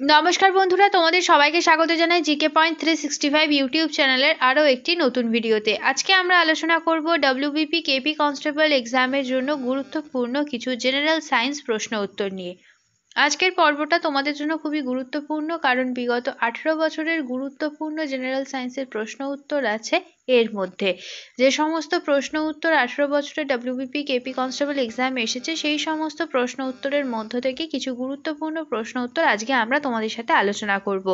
নমস্কার বন্ধুরা, তোমাদের সবাইকে স্বাগত জানাই জিকে পয়েন্ট 365 ইউটিউব চ্যানেলের আরও একটি নতুন ভিডিওতে। আজকে আমরা আলোচনা করব ডব্লিউবিপি কেপি কনস্টেবল এক্সামের জন্য গুরুত্বপূর্ণ কিছু জেনারেল সায়েন্স প্রশ্ন উত্তর নিয়ে। আজকের পর্বটা তোমাদের জন্য খুবই গুরুত্বপূর্ণ, কারণ বিগত 18 বছরের গুরুত্বপূর্ণ জেনারেল সায়েন্সের প্রশ্ন উত্তর আছে এর মধ্যে। যে সমস্ত প্রশ্ন উত্তর 18 বছরে ডব্লিউবিপি কেপি কনস্টেবল এক্সামে এসেছে, সেই সমস্ত প্রশ্ন উত্তরের মধ্য থেকে কিছু গুরুত্বপূর্ণ প্রশ্ন উত্তর আজকে আমরা তোমাদের সাথে আলোচনা করব।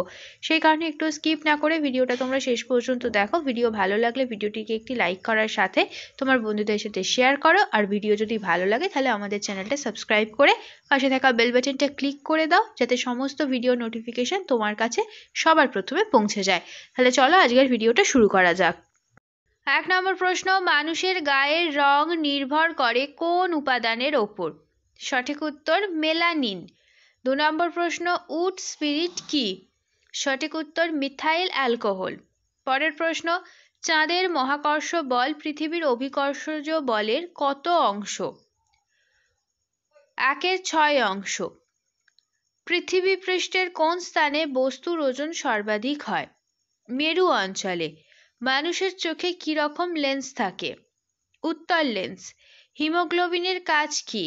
সেই কারণে একটু স্কিপ না করে ভিডিওটা তোমরা শেষ পর্যন্ত দেখো। ভিডিও ভালো লাগলে ভিডিওটিকে একটি লাইক করার সাথে তোমার বন্ধুদের সাথে শেয়ার করো, আর ভিডিও যদি ভালো লাগে তাহলে আমাদের চ্যানেলটা সাবস্ক্রাইব করে পাশে থাকা বেল বাটনটা ক্লিক করে দাও, যাতে সমস্ত ভিডিও নোটিফিকেশন তোমার কাছে সবার প্রথমে পৌঁছে যায়। তাহলে চলো আজকের ভিডিওটা শুরু করা যাক। 1 নম্বর প্রশ্ন, মানুষের গায়ের রং নির্ভর করে কোন উপাদানের ওপর? সঠিক উত্তর মেলানিন। 2 নম্বর প্রশ্ন, উড স্পিরিট কি? সঠিক উত্তর মিথাইল অ্যালকোহল। পরের প্রশ্ন, চাঁদের মহাকর্ষ বল পৃথিবীর অভিকর্ষজ বলের কত অংশ? 1/6 অংশ। পৃথিবী পৃষ্ঠের কোন স্থানে বস্তুর ওজন সর্বাধিক হয়? মেরু অঞ্চলে। মানুষের চোখে কি রকম লেন্স থাকে? উত্তল লেন্স। হিমোগ্লোবিনের কাজ কি?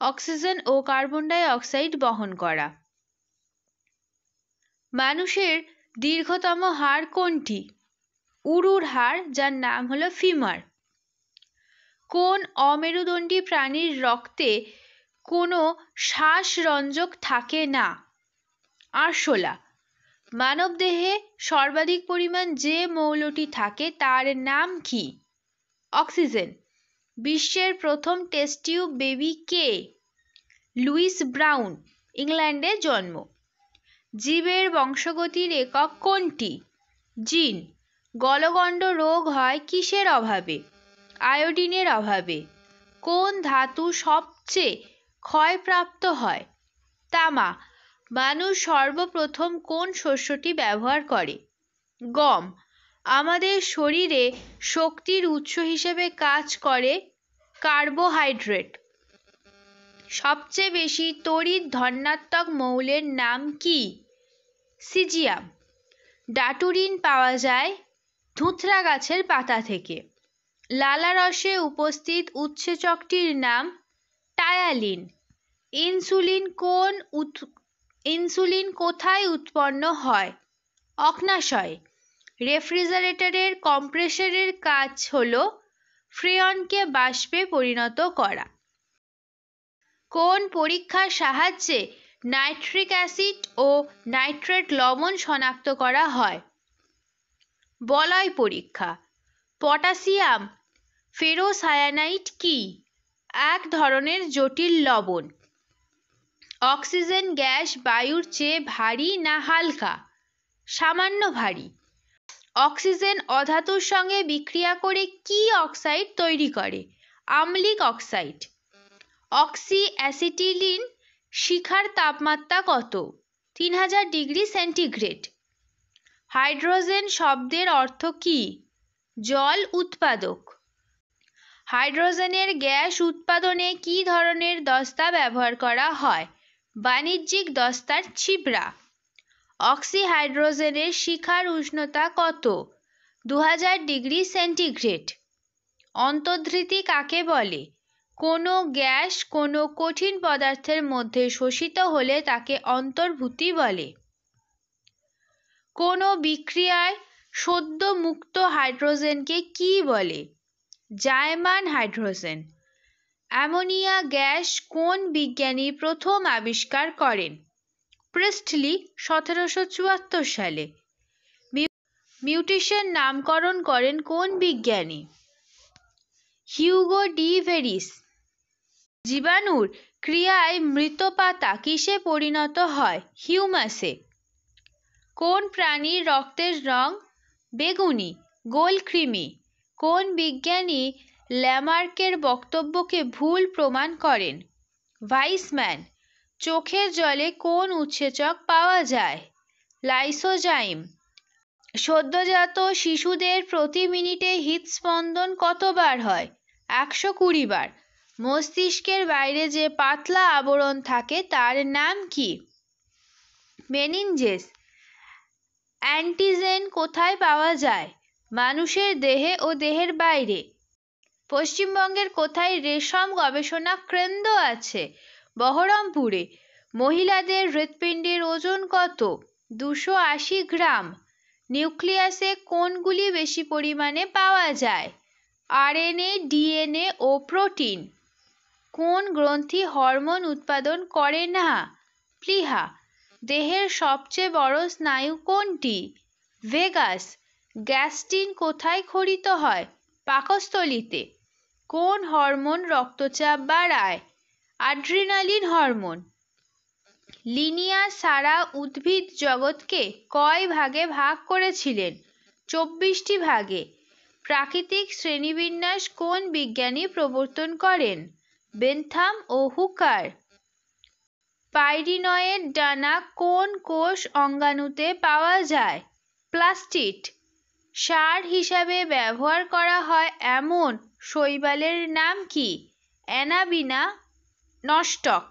অক্সিজেন ও কার্বন ডাই অক্সাইড বহন করা। মানুষের দীর্ঘতম হাড় কোনটি? উরুর হাড়, যার নাম হলো ফিমার। কোন অমেরুদণ্ডী প্রাণীর রক্তে কোনো শ্বাসরঞ্জক থাকে না? আরশোলা। মানবদেহে সর্বাধিক পরিমাণ যে মৌলটি থাকে তার নাম কি? অক্সিজেন। বিশ্বের প্রথম টেস্ট টিউব বেবি কে? লুইস ব্রাউন, ইংল্যান্ডে জন্ম। জীবের বংশগতির একক কোনটি? জিন। গলগণ্ড রোগ হয় কিসের অভাবে? আয়োডিনের অভাবে। কোন ধাতু সবচেয়ে ক্ষয়প্রাপ্ত হয়? তামা। মানুষ সর্বপ্রথম কোন শস্যটি ব্যবহার করে? গম। আমাদের শরীরে শক্তির উৎস হিসেবে কাজ করে কার্বোহাইড্রেট। সবচেয়ে বেশি তড়িৎ ধনাত্মক মৌলের নাম কি? সিজিয়াম। ডাটুরিন পাওয়া যায় ধুতরা গাছের পাতা থেকে। লালারসে উপস্থিত উৎসেচকটির নাম টায়ালিন। ইনসুলিন কোথায় উৎপন্ন হয়? অগ্ন্যাশয়ে। রেফ্রিজারেটরের কম্প্রেসরের কাজ হলো ফ্রেয়নকে বাষ্পে পরিণত করা। কোন পরীক্ষার সাহায্যে নাইট্রিক অ্যাসিড ও নাইট্রেট লবণ শনাক্ত করা হয়? বলয় পরীক্ষা। পটাশিয়াম ফেরোসায়ানাইড কি? এক ধরনের জটিল লবণ। অক্সিজেন গ্যাস বায়ুর চেয়ে ভারী না হালকা? সামান্য ভারী। অক্সিজেন অধাতুর সঙ্গে বিক্রিয়া করে কি অক্সাইড তৈরি করে? আম্লিক অক্সাইড। অক্সি অ্যাসিটিলিন শিখার তাপমাত্রা কত? 3000 ডিগ্রি সেন্টিগ্রেড। হাইড্রোজেন শব্দের অর্থ কি? জল উৎপাদক। হাইড্রোজেনের গ্যাস উৎপাদনে কি ধরনের দস্তা ব্যবহার করা হয়? বাণিজ্যিক দস্তার ছিবড়া। অক্সিহাইড্রোজেনের শিখার উষ্ণতা কত? 2000 ডিগ্রি সেন্টিগ্রেড। অন্তর্ধৃতি কাকে বলে? কোনো গ্যাস কোনো কঠিন পদার্থের মধ্যে শোষিত হলে তাকে অন্তর্ভূতি বলে। কোনো বিক্রিয়ায় সদ্য মুক্ত হাইড্রোজেনকে কি বলে? জায়মান হাইড্রোজেন। অ্যামোনিয়া গ্যাস কোন বিজ্ঞানী প্রথম আবিষ্কার করেন? প্রিস্টলি 1774 সালে। মিউটেশন নামকরণ করেন কোন বিজ্ঞানী? Hugo D ভেরিস। জীবাণুর ক্রিয়ায় মৃত পাতা কিসে পরিণত হয়? হিউমাসে। কোন প্রাণীর রক্তের রং বেগুনি? গোলকৃমি। কোন বিজ্ঞানী ল্যামার্কের বক্তব্যকে ভুল প্রমাণ করেন? ভাইসম্যান। চোখের জলে কোন উৎসেচক পাওয়া যায়? লাইসোজাইম। সদ্যজাত শিশুদের প্রতি মিনিটে হৃদস্পন্দন কতবার হয়? 120 বার। মস্তিষ্কের বাইরে যে পাতলা আবরণ থাকে তার নাম কি? মেনিনজেস অ্যান্টিজেন কোথায় পাওয়া যায়? মানুষের দেহে ও দেহের বাইরে। পশ্চিমবঙ্গের কোথায় রেশম গবেষণা কেন্দ্র আছে? বহরমপুরে। মহিলাদের হৃৎপিণ্ডের ওজন কত? 280 গ্রাম। নিউক্লিয়াসে কোনগুলি বেশি পরিমাণে পাওয়া যায়? আরএনএ, ডিএনএ ও প্রোটিন। কোন গ্রন্থি হরমোন উৎপাদন করে না? প্লীহা। দেহের সবচেয়ে বড় স্নায়ু কোনটি? ভেগাস। গ্যাস্ট্রিন কোথায় ক্ষরিত হয়? পাকস্থলীতে। কোন হরমোন রক্তচাপ বাড়ায়? Adrenaline hormone. লিনিয়াস সারা উদ্ভিদ জগৎকে কয় ভাগে ভাগ করেছিলেন? 24টি ভাগে। প্রাকৃতিক শ্রেণীবিন্যাস কোন বিজ্ঞানী প্রবর্তন করেন? বেন্থাম ও হুকার। পাইরিনয়েড ডানা কোন কোষ অঙ্গাণুতে পাওয়া যায়? প্লাস্টিড। সার হিসাবে ব্যবহার করা হয় এমন শৈবালের নাম কি? অ্যানাবিনা নস্টক।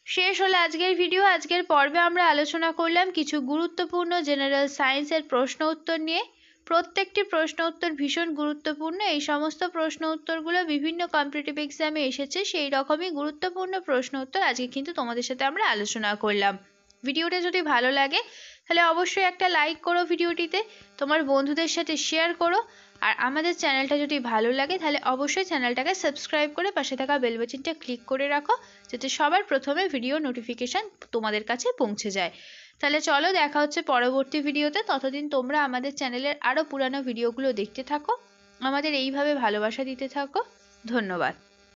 শেষ হলো আজকের ভিডিও। আজকের পর্বে আমরা আলোচনা করলাম কিছু গুরুত্বপূর্ণ জেনারেল সায়েন্সের প্রশ্ন উত্তর নিয়ে। প্রত্যেকটি প্রশ্ন উত্তর ভীষণ গুরুত্বপূর্ণ। এই সমস্ত প্রশ্ন উত্তরগুলো বিভিন্ন কম্পিটিটিভ এক্সামে এসেছে, সেই রকমই গুরুত্বপূর্ণ প্রশ্ন উত্তর আজকে কিন্তু তোমাদের সাথে আমরা আলোচনা করলাম। ভিডিওটা যদি ভালো লাগে তাহলে অবশ্যই একটা লাইক করো, ভিডিওটিতে তোমার বন্ধুদের সাথে শেয়ার করো। আর আমাদের চ্যানেলটা যদি ভালো লাগে তাহলে অবশ্যই চ্যানেলটাকে সাবস্ক্রাইব করে পাশে থাকা বেল বাটনটা ক্লিক করে রাখো, যাতে সবার প্রথমে ভিডিও নোটিফিকেশান তোমাদের কাছে পৌঁছে যায়। তাহলে চলো, দেখা হচ্ছে পরবর্তী ভিডিওতে। ততদিন তোমরা আমাদের চ্যানেলের আরও পুরানো ভিডিওগুলো দেখতে থাকো, আমাদের এইভাবে ভালোবাসা দিতে থাকো। ধন্যবাদ।